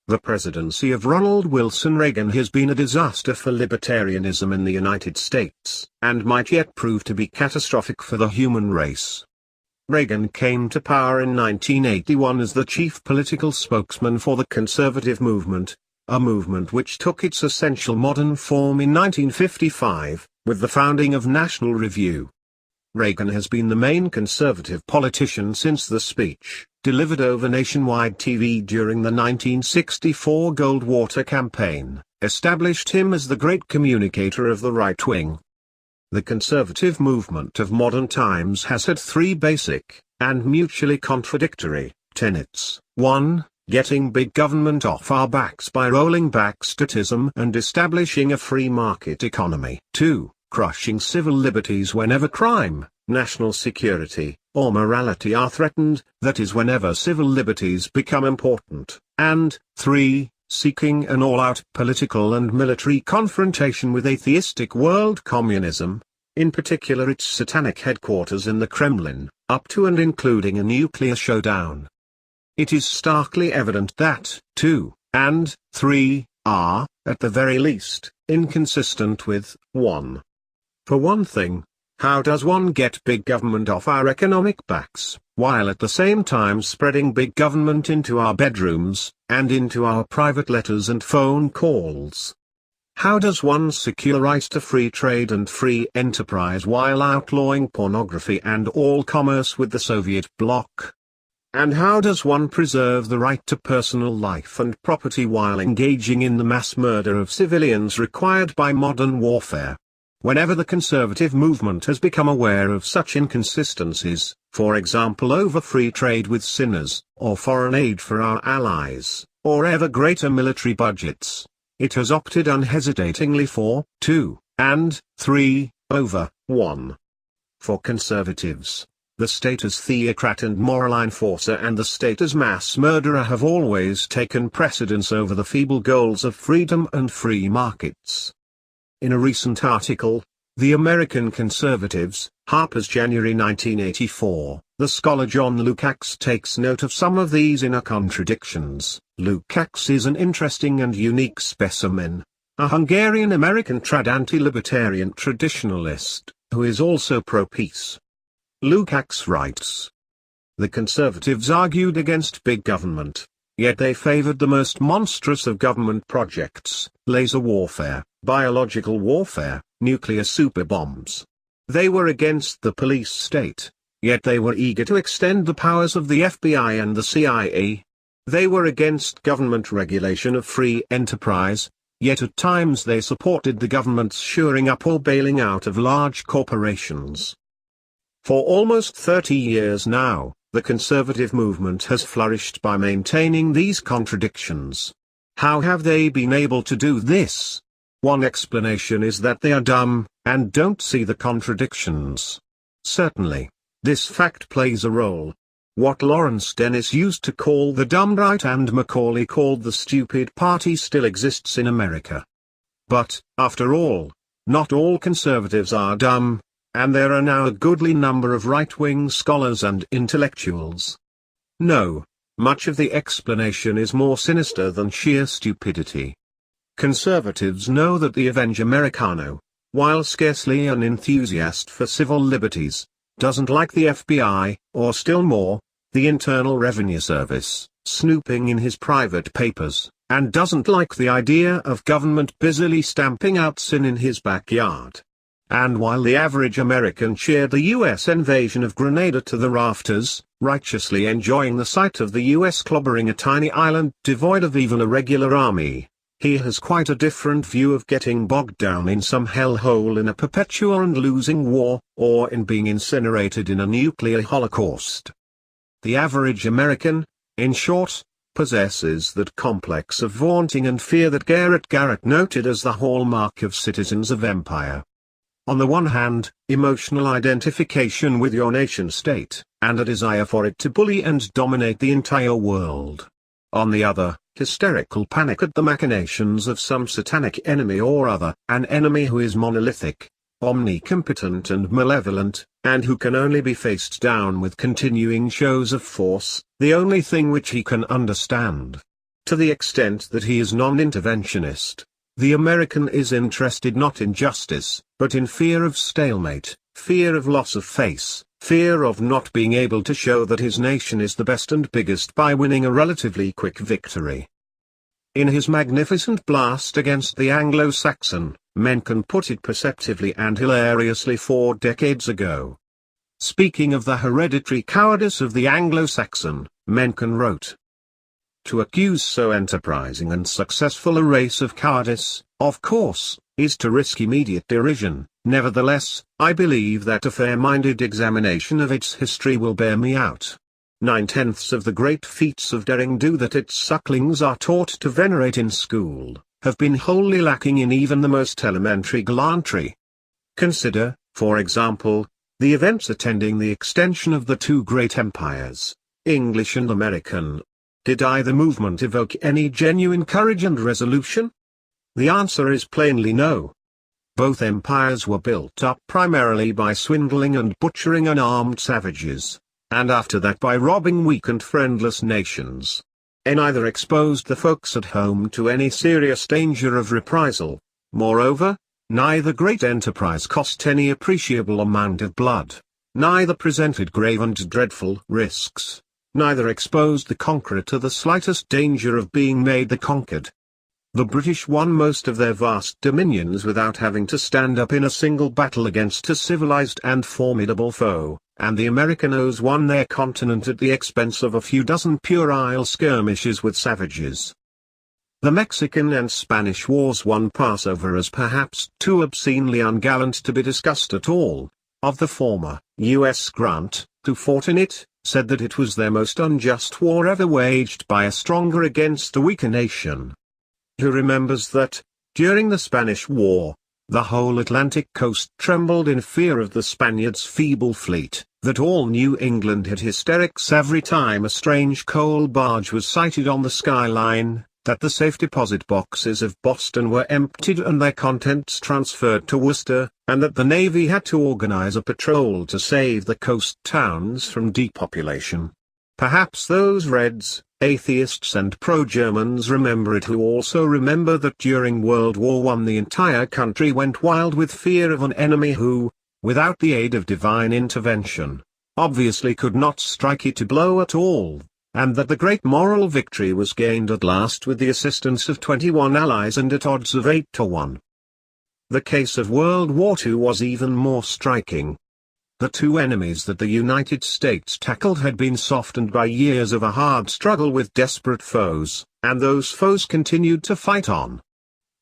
The presidency of Ronald Wilson Reagan has been a disaster for libertarianism in the United States, and might yet prove to be catastrophic for the human race. Reagan came to power in 1981 as the chief political spokesman for the conservative movement, a movement which took its essential modern form in 1955, with the founding of National Review. Reagan has been the main conservative politician since the speech, delivered over nationwide TV during the 1964 Goldwater campaign, established him as the great communicator of the right wing. The conservative movement of modern times has had three basic, and mutually contradictory, tenets. 1. Getting big government off our backs by rolling back statism and establishing a free market economy. 2. Crushing civil liberties whenever crime, national security, or morality are threatened, that is whenever civil liberties become important. And 3. Seeking an all-out political and military confrontation with atheistic world communism, in particular its satanic headquarters in the Kremlin, up to and including a nuclear showdown. It is starkly evident that 2 and 3 are, at the very least, inconsistent with 1. For one thing, how does one get big government off our economic backs, while at the same time spreading big government into our bedrooms, and into our private letters and phone calls? How does one secure right to free trade and free enterprise while outlawing pornography and all commerce with the Soviet bloc? And how does one preserve the right to personal life and property while engaging in the mass murder of civilians required by modern warfare? Whenever the conservative movement has become aware of such inconsistencies, for example over free trade with sinners, or foreign aid for our allies, or ever greater military budgets, it has opted unhesitatingly for 2 and 3 over 1. For conservatives, the state as theocrat and moral enforcer and the state as mass murderer have always taken precedence over the feeble goals of freedom and free markets. In a recent article, The American Conservatives, Harper's January 1984, the scholar John Lukács takes note of some of these inner contradictions. Lukács is an interesting and unique specimen, a Hungarian-American anti-libertarian traditionalist, who is also pro-peace. Lukács writes, "The conservatives argued against big government, yet they favored the most monstrous of government projects, laser warfare, biological warfare, nuclear superbombs. They were against the police state, yet they were eager to extend the powers of the FBI and the CIA. They were against government regulation of free enterprise, yet at times they supported the government's shoring up or bailing out of large corporations." For almost 30 years now, the conservative movement has flourished by maintaining these contradictions. How have they been able to do this? One explanation is that they are dumb, and don't see the contradictions. Certainly, this fact plays a role. What Lawrence Dennis used to call the dumb right and Macaulay called the stupid party still exists in America. But, after all, not all conservatives are dumb, and there are now a goodly number of right-wing scholars and intellectuals. No, much of the explanation is more sinister than sheer stupidity. Conservatives know that the Avenge Americano, while scarcely an enthusiast for civil liberties, doesn't like the FBI, or still more, the Internal Revenue Service, snooping in his private papers, and doesn't like the idea of government busily stamping out sin in his backyard. And while the average American cheered the U.S. invasion of Grenada to the rafters, righteously enjoying the sight of the U.S. clobbering a tiny island devoid of even a regular army, he has quite a different view of getting bogged down in some hellhole in a perpetual and losing war, or in being incinerated in a nuclear holocaust. The average American, in short, possesses that complex of vaunting and fear that Garrett noted as the hallmark of citizens of empire. On the one hand, emotional identification with your nation-state, and a desire for it to bully and dominate the entire world. On the other, hysterical panic at the machinations of some satanic enemy or other, an enemy who is monolithic, omnicompetent and malevolent, and who can only be faced down with continuing shows of force, the only thing which he can understand. To the extent that he is non-interventionist, the American is interested not in justice, but in fear of stalemate, fear of loss of face, fear of not being able to show that his nation is the best and biggest by winning a relatively quick victory. In his magnificent blast against the Anglo-Saxon, Mencken put it perceptively and hilariously 4 decades ago. Speaking of the hereditary cowardice of the Anglo-Saxon, Mencken wrote, "To accuse so enterprising and successful a race of cowardice, of course, is to risk immediate derision. Nevertheless, I believe that a fair-minded examination of its history will bear me out. 9/10 of the great feats of daring do that its sucklings are taught to venerate in school, have been wholly lacking in even the most elementary gallantry. Consider, for example, the events attending the extension of the 2 great empires, English and American. Did either movement evoke any genuine courage and resolution? The answer is plainly no. Both empires were built up primarily by swindling and butchering unarmed savages, and after that by robbing weak and friendless nations. Neither exposed the folks at home to any serious danger of reprisal. Moreover, neither great enterprise cost any appreciable amount of blood. Neither presented grave and dreadful risks. Neither exposed the conqueror to the slightest danger of being made the conquered. The British won most of their vast dominions without having to stand up in a single battle against a civilized and formidable foe, and the Americanos won their continent at the expense of a few dozen puerile skirmishes with savages. The Mexican and Spanish Wars won Passover as perhaps too obscenely ungallant to be discussed at all. Of the former, U.S. Grant, who fought in it, said that it was their most unjust war ever waged by a stronger against a weaker nation. Who remembers that, during the Spanish War, the whole Atlantic coast trembled in fear of the Spaniards' feeble fleet, that all New England had hysterics every time a strange coal barge was sighted on the skyline, that the safe deposit boxes of Boston were emptied and their contents transferred to Worcester, and that the Navy had to organize a patrol to save the coast towns from depopulation. Perhaps those Reds, atheists and pro-Germans remember it who also remember that during World War I the entire country went wild with fear of an enemy who, without the aid of divine intervention, obviously could not strike it a blow at all, and that the great moral victory was gained at last with the assistance of 21 allies and at odds of 8-1. The case of World War II was even more striking. The 2 enemies that the United States tackled had been softened by years of a hard struggle with desperate foes, and those foes continued to fight on.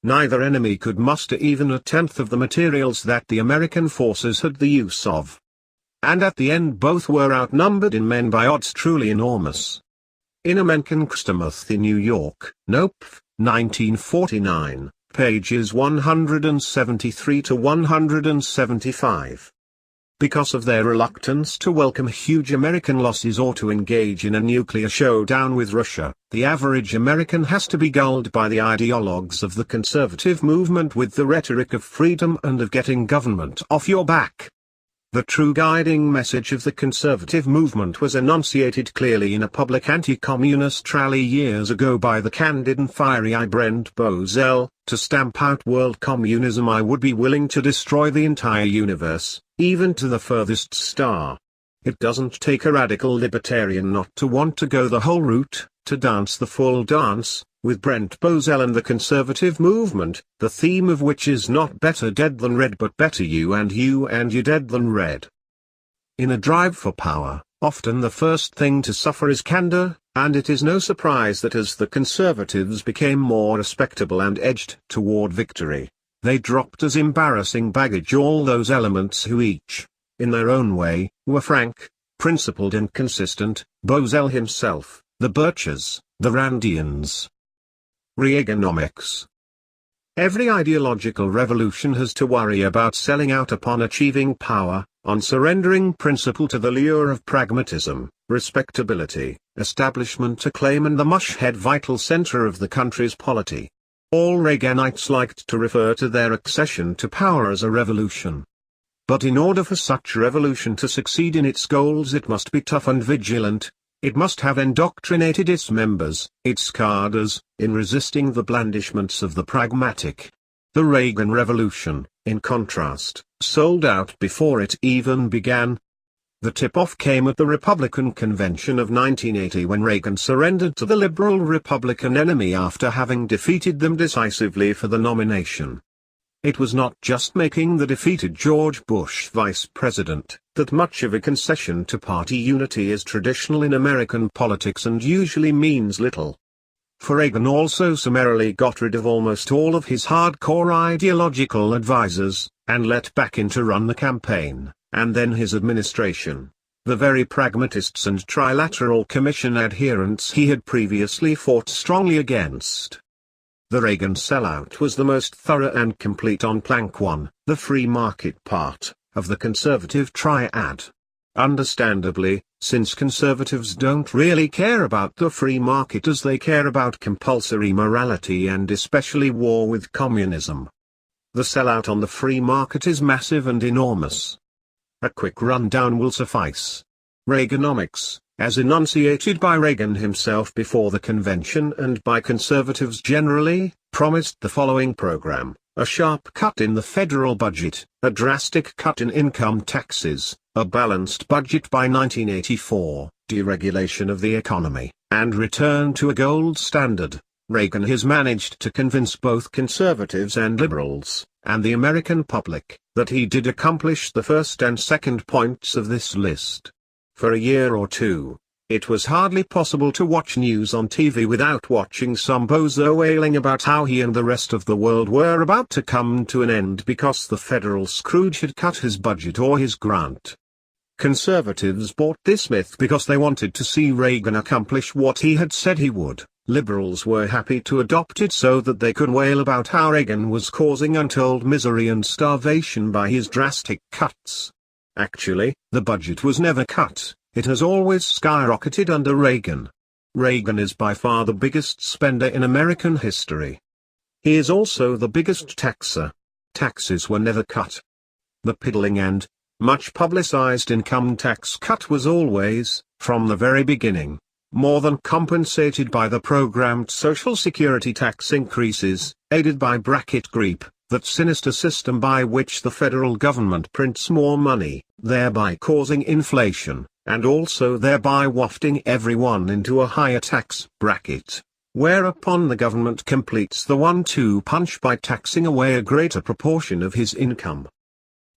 Neither enemy could muster even 1/10 of the materials that the American forces had the use of. And at the end both were outnumbered in men by odds truly enormous. In a Mencken Christamuth in New York, Nope, 1949, pages 173 to 175. Because of their reluctance to welcome huge American losses or to engage in a nuclear showdown with Russia, the average American has to be gulled by the ideologues of the conservative movement with the rhetoric of freedom and of getting government off your back. The true guiding message of the conservative movement was enunciated clearly in a public anti-communist rally years ago by the candid and fiery Brent Bozell: to stamp out world communism I would be willing to destroy the entire universe, even to the furthest star. It doesn't take a radical libertarian not to want to go the whole route, to dance the full dance, with Brent Bozell and the conservative movement, the theme of which is not better dead than red but better you and you dead than red. In a drive for power, often the first thing to suffer is candor, and it is no surprise that as the conservatives became more respectable and edged toward victory, they dropped as embarrassing baggage all those elements who each, in their own way, were frank, principled and consistent, Bozell himself, the Birchers, the Randians. Reaganomics. Every ideological revolution has to worry about selling out upon achieving power, on surrendering principle to the lure of pragmatism, respectability, establishment acclaim and the mush-head vital center of the country's polity. All Reaganites liked to refer to their accession to power as a revolution. But in order for such revolution to succeed in its goals it must be tough and vigilant, It must have indoctrinated its members, its cadres, in resisting the blandishments of the pragmatic. The Reagan Revolution, in contrast, sold out before it even began. The tip-off came at the Republican Convention of 1980 when Reagan surrendered to the liberal Republican enemy after having defeated them decisively for the nomination. It was not just making the defeated George Bush vice president, that much of a concession to party unity is traditional in American politics and usually means little. For Reagan also summarily got rid of almost all of his hardcore ideological advisors, and let back in to run the campaign, and then his administration, the very pragmatists and trilateral commission adherents he had previously fought strongly against. The Reagan sellout was the most thorough and complete on plank 1, the free market part, of the conservative triad. Understandably, since conservatives don't really care about the free market as they care about compulsory morality and especially war with communism. The sellout on the free market is massive and enormous. A quick rundown will suffice. Reaganomics, as enunciated by Reagan himself before the convention and by conservatives generally, promised the following program: a sharp cut in the federal budget, a drastic cut in income taxes, a balanced budget by 1984, deregulation of the economy, and return to a gold standard. Reagan has managed to convince both conservatives and liberals, and the American public, that he did accomplish the first and second points of this list. For a year or two, it was hardly possible to watch news on TV without watching some bozo wailing about how he and the rest of the world were about to come to an end because the federal Scrooge had cut his budget or his grant. Conservatives bought this myth because they wanted to see Reagan accomplish what he had said he would. Liberals were happy to adopt it so that they could wail about how Reagan was causing untold misery and starvation by his drastic cuts. Actually, the budget was never cut, it has always skyrocketed under Reagan. Reagan is by far the biggest spender in American history. He is also the biggest taxer. Taxes were never cut. The piddling and much publicized income tax cut was always, from the very beginning, more than compensated by the programmed Social Security tax increases, aided by bracket creep, that sinister system by which the federal government prints more money, thereby causing inflation, and also thereby wafting everyone into a higher tax bracket, whereupon the government completes the 1-2 punch by taxing away a greater proportion of his income.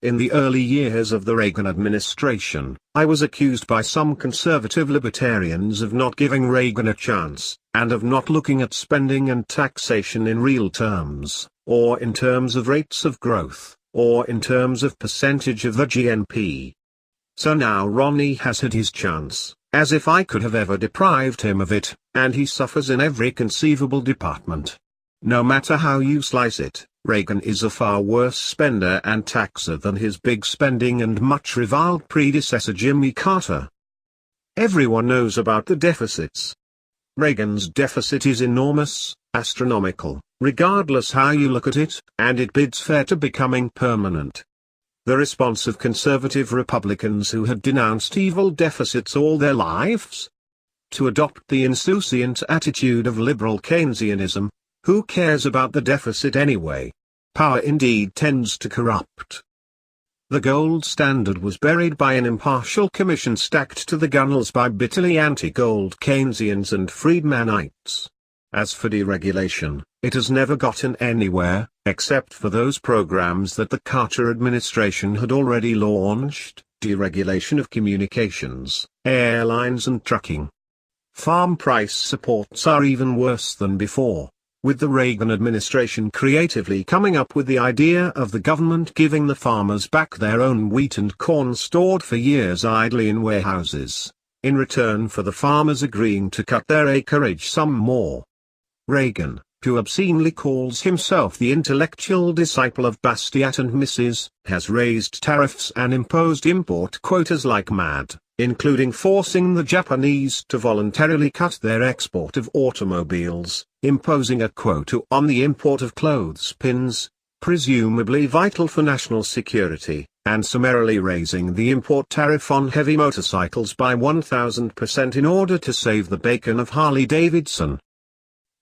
In the early years of the Reagan administration, I was accused by some conservative libertarians of not giving Reagan a chance, and of not looking at spending and taxation in real terms, or in terms of rates of growth, or in terms of percentage of the GNP. So now Ronnie has had his chance, as if I could have ever deprived him of it, and he suffers in every conceivable department. No matter how you slice it, Reagan is a far worse spender and taxer than his big spending and much reviled predecessor Jimmy Carter. Everyone knows about the deficits. Reagan's deficit is enormous, astronomical, regardless how you look at it, and it bids fair to becoming permanent. The response of conservative Republicans who had denounced evil deficits all their lives? To adopt the insouciant attitude of liberal Keynesianism, who cares about the deficit anyway? Power indeed tends to corrupt. The gold standard was buried by an impartial commission stacked to the gunwales by bitterly anti-gold Keynesians and Friedmanites. As for deregulation, it has never gotten anywhere, except for those programs that the Carter administration had already launched, deregulation of communications, airlines and trucking. Farm price supports are even worse than before, with the Reagan administration creatively coming up with the idea of the government giving the farmers back their own wheat and corn stored for years idly in warehouses, in return for the farmers agreeing to cut their acreage some more. Reagan, who obscenely calls himself the intellectual disciple of Bastiat and Mises, has raised tariffs and imposed import quotas like mad, including forcing the Japanese to voluntarily cut their export of automobiles, imposing a quota on the import of clothespins, presumably vital for national security, and summarily raising the import tariff on heavy motorcycles by 1,000% in order to save the bacon of Harley-Davidson.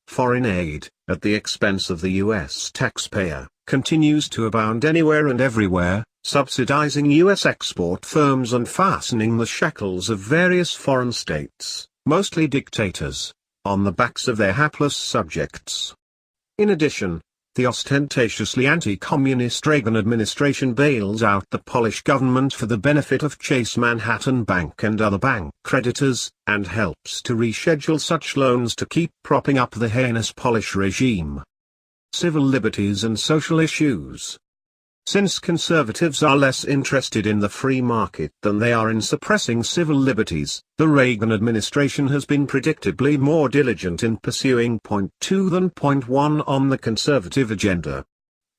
Foreign aid, at the expense of the U.S. taxpayer, continues to abound anywhere and everywhere, subsidizing U.S. export firms and fastening the shackles of various foreign states, mostly dictators, on the backs of their hapless subjects. In addition, the ostentatiously anti-communist Reagan administration bails out the Polish government for the benefit of Chase Manhattan Bank and other bank creditors, and helps to reschedule such loans to keep propping up the heinous Polish regime. Civil liberties and social issues. Since conservatives are less interested in the free market than they are in suppressing civil liberties, the Reagan administration has been predictably more diligent in pursuing point 2 than point 1 on the conservative agenda.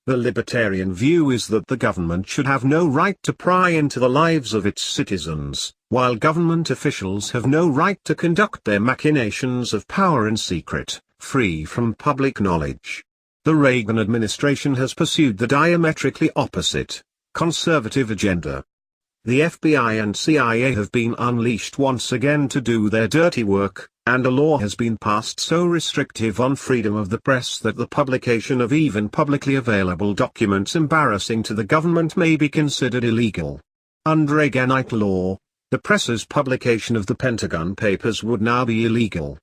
The libertarian view is that the government should have no right to pry into the lives of its citizens, while government officials have no right to conduct their machinations of power in secret, free from public knowledge. The Reagan administration has pursued the diametrically opposite, conservative agenda. The FBI and CIA have been unleashed once again to do their dirty work, and a law has been passed so restrictive on freedom of the press that the publication of even publicly available documents embarrassing to the government may be considered illegal. Under Reaganite law, the press's publication of the Pentagon Papers would now be illegal.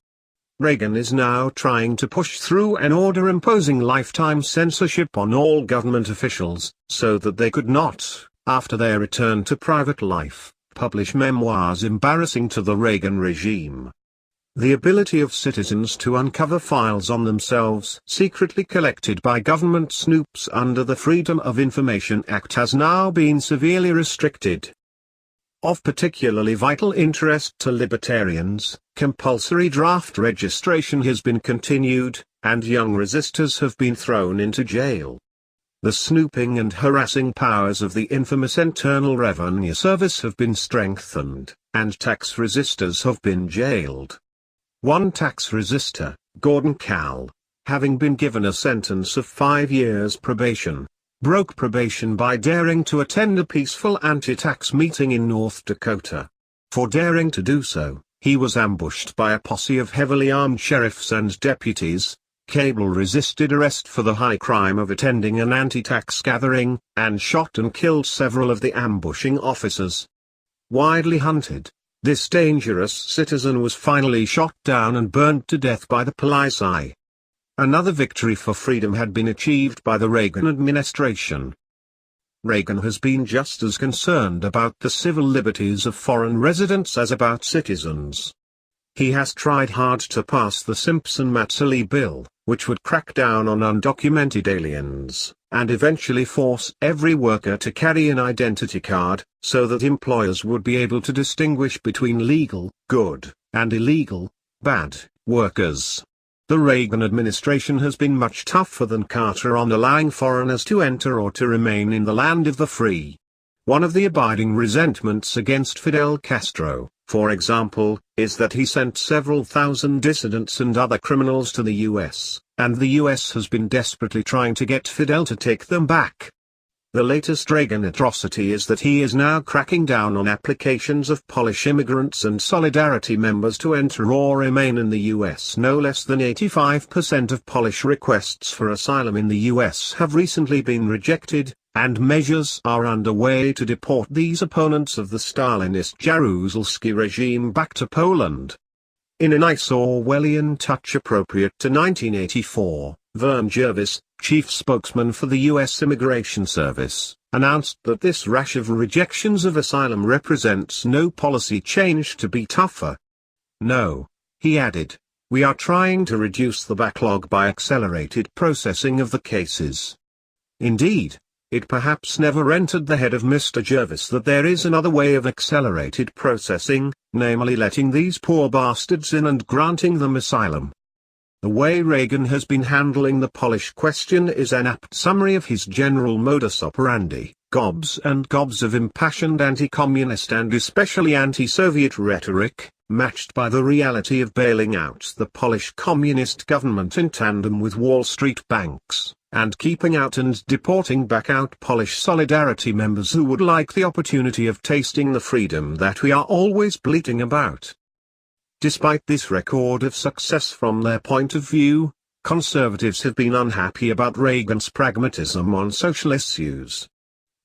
Reagan is now trying to push through an order imposing lifetime censorship on all government officials, so that they could not, after their return to private life, publish memoirs embarrassing to the Reagan regime. The ability of citizens to uncover files on themselves secretly collected by government snoops under the Freedom of Information Act has now been severely restricted. Of particularly vital interest to libertarians, compulsory draft registration has been continued, and young resistors have been thrown into jail. The snooping and harassing powers of the infamous Internal Revenue Service have been strengthened, and tax resistors have been jailed. One tax resistor, Gordon Cowell, having been given a sentence of 5 years probation, broke probation by daring to attend a peaceful anti-tax meeting in North Dakota. For daring to do so, he was ambushed by a posse of heavily armed sheriffs and deputies. Cable resisted arrest for the high crime of attending an anti-tax gathering, and shot and killed several of the ambushing officers. Widely hunted, this dangerous citizen was finally shot down and burned to death by the police. Another victory for freedom had been achieved by the Reagan administration. Reagan has been just as concerned about the civil liberties of foreign residents as about citizens. He has tried hard to pass the Simpson-Matseli bill, which would crack down on undocumented aliens, and eventually force every worker to carry an identity card, so that employers would be able to distinguish between legal, good, and illegal, bad, workers. The Reagan administration has been much tougher than Carter on allowing foreigners to enter or to remain in the land of the free. One of the abiding resentments against Fidel Castro, for example, is that he sent several thousand dissidents and other criminals to the U.S., and the U.S. has been desperately trying to get Fidel to take them back. The latest Reagan atrocity is that he is now cracking down on applications of Polish immigrants and Solidarity members to enter or remain in the U.S. No less than 85% of Polish requests for asylum in the U.S. have recently been rejected, and measures are underway to deport these opponents of the Stalinist Jaruzelski regime back to Poland. In a nice Orwellian touch appropriate to 1984, Vern Jervis, chief spokesman for the U.S. Immigration Service, announced that this rash of rejections of asylum represents no policy change to be tougher. No, he added, we are trying to reduce the backlog by accelerated processing of the cases. Indeed, it perhaps never entered the head of Mr. Jervis that there is another way of accelerated processing, namely letting these poor bastards in and granting them asylum. The way Reagan has been handling the Polish question is an apt summary of his general modus operandi, gobs and gobs of impassioned anti-communist and especially anti-Soviet rhetoric, matched by the reality of bailing out the Polish communist government in tandem with Wall Street banks, and keeping out and deporting back out Polish Solidarity members who would like the opportunity of tasting the freedom that we are always bleating about. Despite this record of success from their point of view, conservatives have been unhappy about Reagan's pragmatism on social issues.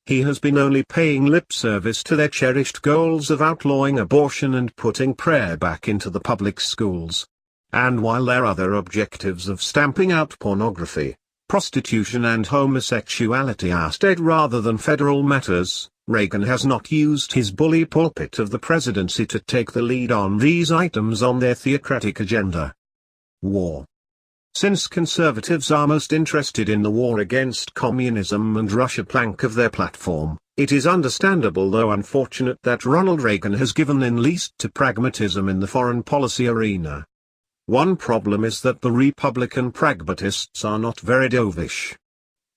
He has been only paying lip service to their cherished goals of outlawing abortion and putting prayer back into the public schools. And while their other objectives of stamping out pornography, prostitution and homosexuality are state rather than federal matters, Reagan has not used his bully pulpit of the presidency to take the lead on these items on their theocratic agenda. War. Since conservatives are most interested in the war against communism and Russia plank of their platform, it is understandable though unfortunate that Ronald Reagan has given in least to pragmatism in the foreign policy arena. One problem is that the Republican pragmatists are not very dovish.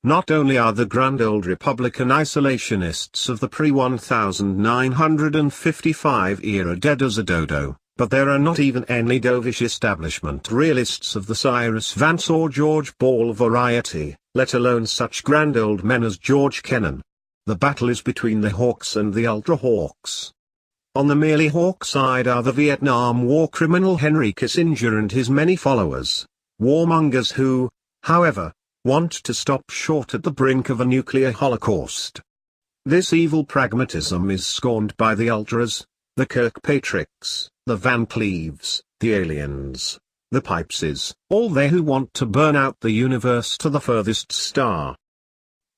Not only are the grand old Republican isolationists of the pre-1955 era dead as a dodo, but there are not even any dovish establishment realists of the Cyrus Vance or George Ball variety, let alone such grand old men as George Kennan. The battle is between the hawks and the ultra-hawks. On the merely hawk side are the Vietnam War criminal Henry Kissinger and his many followers, warmongers who, however, want to stop short at the brink of a nuclear holocaust. This evil pragmatism is scorned by the ultras, the Kirkpatricks, the Van Cleaves, the aliens, the Pipeses, all they who want to burn out the universe to the furthest star.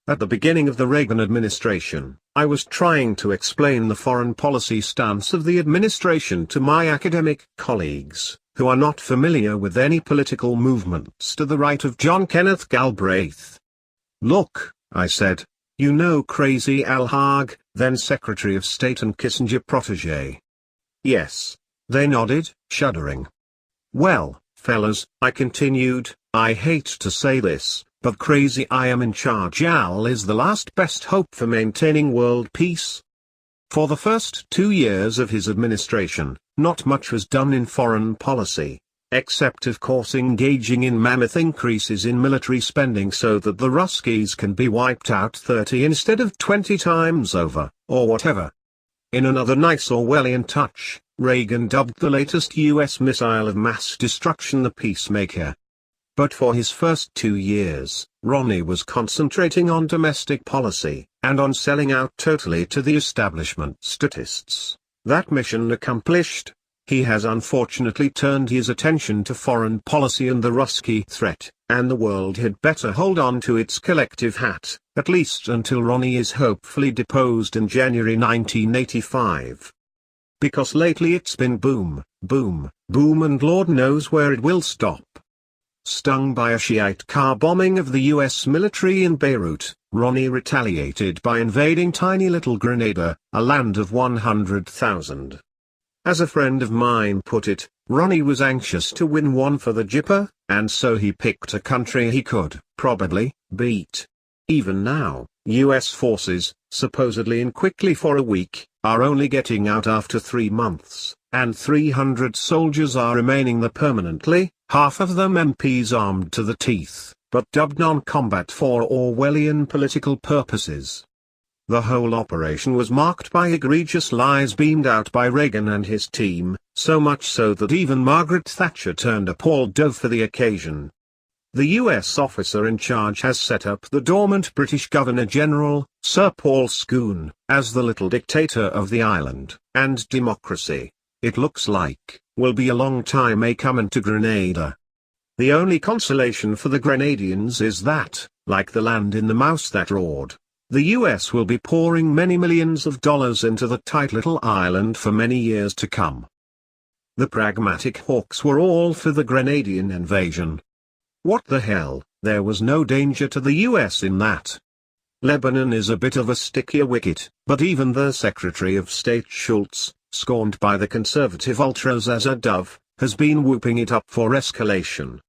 At the beginning of the Reagan administration, I was trying to explain the foreign policy stance of the administration to my academic colleagues, who are not familiar with any political movements to the right of John Kenneth Galbraith. Look, I said, you know Crazy Al Haig, then Secretary of State and Kissinger protégé. Yes. They nodded, shuddering. Well, fellas, I continued, I hate to say this, but Crazy I am in charge Al is the last best hope for maintaining world peace. For the first 2 years of his administration, not much was done in foreign policy, except of course engaging in mammoth increases in military spending so that the Ruskies can be wiped out 30 instead of 20 times over, or whatever. In another nice Orwellian touch, Reagan dubbed the latest U.S. missile of mass destruction the Peacemaker. But for his first 2 years, Ronnie was concentrating on domestic policy, and on selling out totally to the establishment statists. That mission accomplished, he has unfortunately turned his attention to foreign policy and the Rusky threat, and the world had better hold on to its collective hat, at least until Ronnie is hopefully deposed in January 1985. Because lately it's been boom, boom, boom and Lord knows where it will stop. Stung by a Shiite car bombing of the US military in Beirut, Ronnie retaliated by invading tiny little Grenada, a land of 100,000. As a friend of mine put it, Ronnie was anxious to win one for the Jipper, and so he picked a country he could, probably, beat. Even now, US forces, supposedly in quickly for a week, are only getting out after 3 months, and 300 soldiers are remaining there permanently, half of them MPs armed to the teeth, but dubbed non-combat for Orwellian political purposes. The whole operation was marked by egregious lies beamed out by Reagan and his team, so much so that even Margaret Thatcher turned a Paul Dove for the occasion. The US officer in charge has set up the dormant British Governor-General, Sir Paul Scoon, as the little dictator of the island, and democracy, it looks like, will be a long time coming to Grenada. The only consolation for the Grenadians is that, like the land in the mouse that roared, the US will be pouring many millions of dollars into the tight little island for many years to come. The pragmatic hawks were all for the Grenadian invasion. What the hell, there was no danger to the US in that. Lebanon is a bit of a stickier wicket, but even the Secretary of State Schultz, scorned by the conservative ultras as a dove, has been whooping it up for escalation.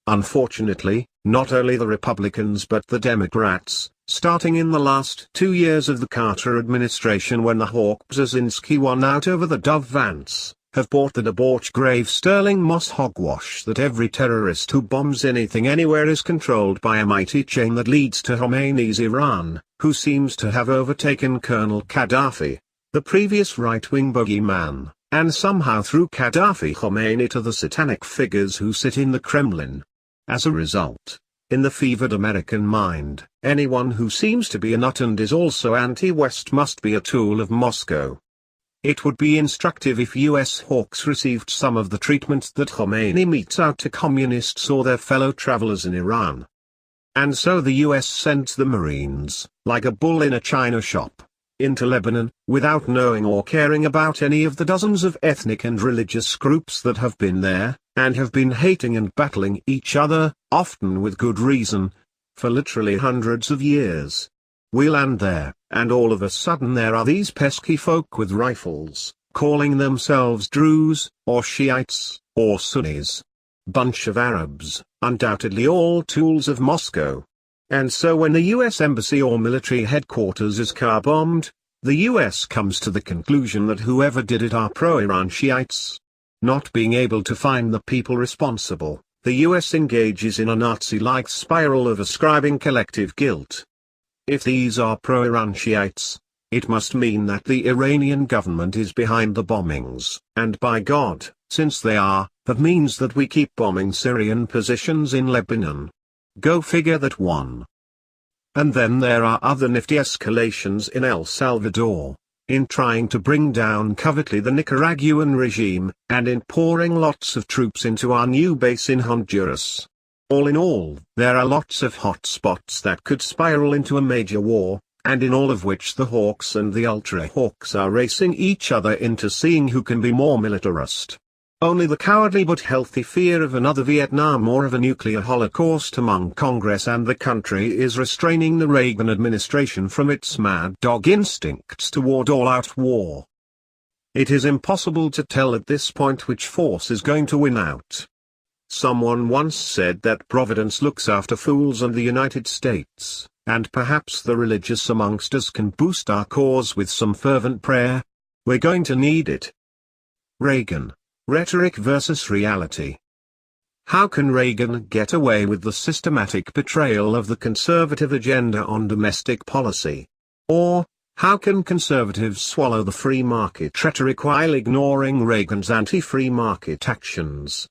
Unfortunately, not only the Republicans but the Democrats, starting in the last 2 years of the Carter administration when the Hawk Brzezinski won out over the Dove Vance, have bought the debauched grave sterling moss hogwash that every terrorist who bombs anything anywhere is controlled by a mighty chain that leads to Khomeini's Iran, who seems to have overtaken Colonel Gaddafi, the previous right-wing bogeyman, and somehow through Gaddafi Khomeini to the satanic figures who sit in the Kremlin. As a result, in the fevered American mind, anyone who seems to be a nut and is also anti-West must be a tool of Moscow. It would be instructive if US hawks received some of the treatment that Khomeini metes out to communists or their fellow travelers in Iran. And so the US sent the Marines, like a bull in a china shop, into Lebanon, without knowing or caring about any of the dozens of ethnic and religious groups that have been there, and have been hating and battling each other, often with good reason, for literally hundreds of years. We land there, and all of a sudden there are these pesky folk with rifles, calling themselves Druze, or Shiites, or Sunnis. Bunch of Arabs, undoubtedly all tools of Moscow. And so when the US embassy or military headquarters is car-bombed, the US comes to the conclusion that whoever did it are pro-Iran Shiites. Not being able to find the people responsible, the US engages in a Nazi-like spiral of ascribing collective guilt. If these are pro-Iran Shiites, it must mean that the Iranian government is behind the bombings, and by God, since they are, that means that we keep bombing Syrian positions in Lebanon. Go figure that one. And then there are other nifty escalations in El Salvador, in trying to bring down covertly the Nicaraguan regime, and in pouring lots of troops into our new base in Honduras. All in all, there are lots of hot spots that could spiral into a major war, and in all of which the hawks and the ultra-hawks are racing each other into seeing who can be more militarist. Only the cowardly but healthy fear of another Vietnam or of a nuclear holocaust among Congress and the country is restraining the Reagan administration from its mad dog instincts toward all-out war. It is impossible to tell at this point which force is going to win out. Someone once said that Providence looks after fools and the United States, and perhaps the religious amongst us can boost our cause with some fervent prayer. We're going to need it. Reagan. Rhetoric versus reality. How can Reagan get away with the systematic betrayal of the conservative agenda on domestic policy? Or, how can conservatives swallow the free market rhetoric while ignoring Reagan's anti-free market actions?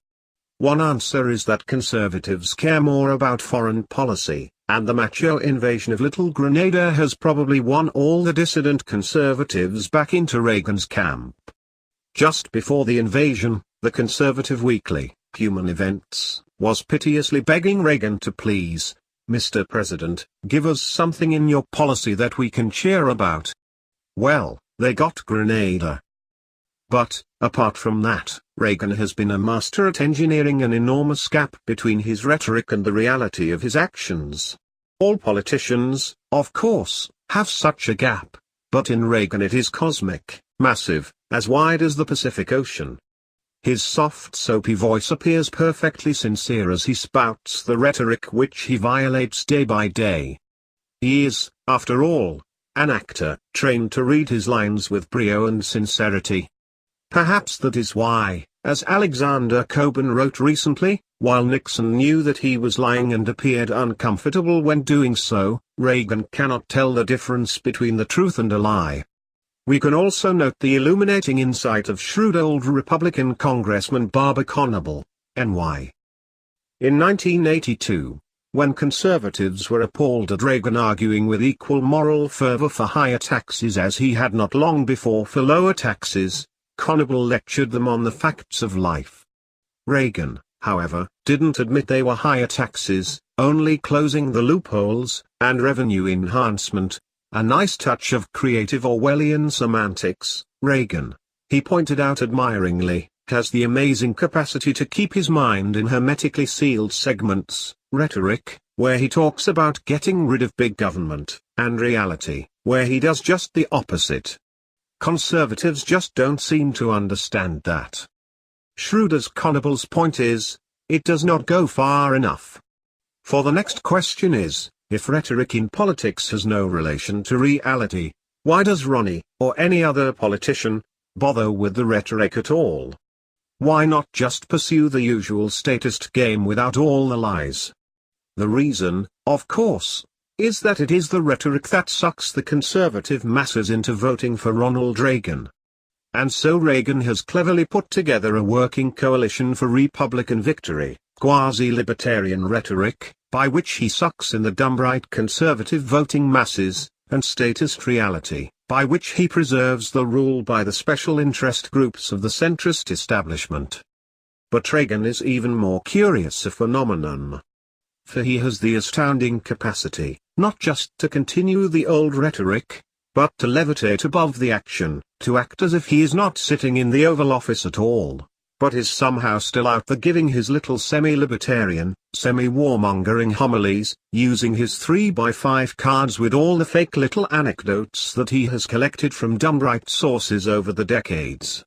One answer is that conservatives care more about foreign policy, and the macho invasion of Little Grenada has probably won all the dissident conservatives back into Reagan's camp. Just before the invasion, the conservative weekly, Human Events, was piteously begging Reagan to please, Mr. President, give us something in your policy that we can cheer about. Well, they got Grenada. But, apart from that, Reagan has been a master at engineering an enormous gap between his rhetoric and the reality of his actions. All politicians, of course, have such a gap, but in Reagan it is cosmic, massive, as wide as the Pacific Ocean. His soft soapy voice appears perfectly sincere as he spouts the rhetoric which he violates day by day. He is, after all, an actor, trained to read his lines with brio and sincerity. Perhaps that is why, as Alexander Cockburn wrote recently, while Nixon knew that he was lying and appeared uncomfortable when doing so, Reagan cannot tell the difference between the truth and a lie. We can also note the illuminating insight of shrewd old Republican Congressman Barber Conable, NY. In 1982, when conservatives were appalled at Reagan arguing with equal moral fervor for higher taxes as he had not long before for lower taxes, Conable lectured them on the facts of life. Reagan, however, didn't admit they were higher taxes, only closing the loopholes, and revenue enhancement. A nice touch of creative Orwellian semantics. Reagan, he pointed out admiringly, has the amazing capacity to keep his mind in hermetically sealed segments, rhetoric, where he talks about getting rid of big government, and reality, where he does just the opposite. Conservatives just don't seem to understand that. Shrewd as Conable's point is, it does not go far enough. For the next question is, if rhetoric in politics has no relation to reality, why does Ronnie, or any other politician, bother with the rhetoric at all? Why not just pursue the usual statist game without all the lies? The reason, of course, is that it is the rhetoric that sucks the conservative masses into voting for Ronald Reagan. And so Reagan has cleverly put together a working coalition for Republican victory, quasi-libertarian rhetoric, by which he sucks in the dumb-right conservative voting masses, and statist reality, by which he preserves the rule by the special interest groups of the centrist establishment. But Reagan is even more curious a phenomenon. For he has the astounding capacity, not just to continue the old rhetoric, but to levitate above the action, to act as if he is not sitting in the Oval Office at all, but is somehow still out there giving his little semi-libertarian, semi-warmongering homilies, using his 3x5 cards with all the fake little anecdotes that he has collected from dumb-right sources over the decades.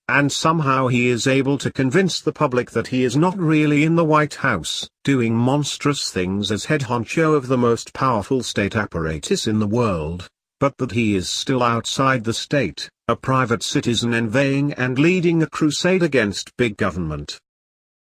And somehow he is able to convince the public that he is not really in the White House, doing monstrous things as head honcho of the most powerful state apparatus in the world, but that he is still outside the state, a private citizen envying and leading a crusade against big government.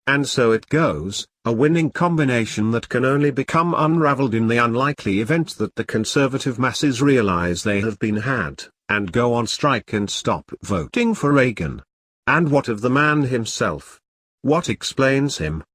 And so it goes, a winning combination that can only become unraveled in the unlikely event that the conservative masses realize they have been had, and go on strike and stop voting for Reagan. And what of the man himself? What explains him?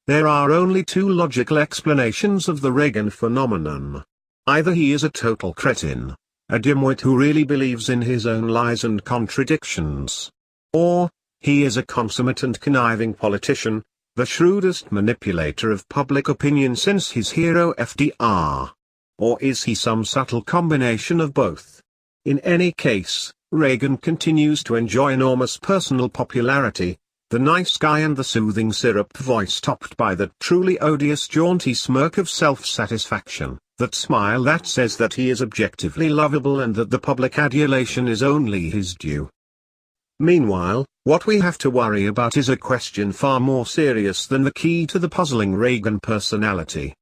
There are only two logical explanations of the Reagan phenomenon. Either he is a total cretin, a dimwit who really believes in his own lies and contradictions. Or, he is a consummate and conniving politician, the shrewdest manipulator of public opinion since his hero FDR. Or is he some subtle combination of both? In any case, Reagan continues to enjoy enormous personal popularity, the nice guy and the soothing syrup voice topped by that truly odious jaunty smirk of self-satisfaction, that smile that says that he is objectively lovable and that the public adulation is only his due. Meanwhile, what we have to worry about is a question far more serious than the key to the puzzling Reagan personality.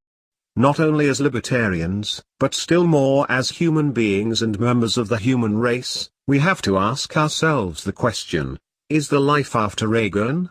Not only as libertarians, but still more as human beings and members of the human race, we have to ask ourselves the question, is the life after Reagan?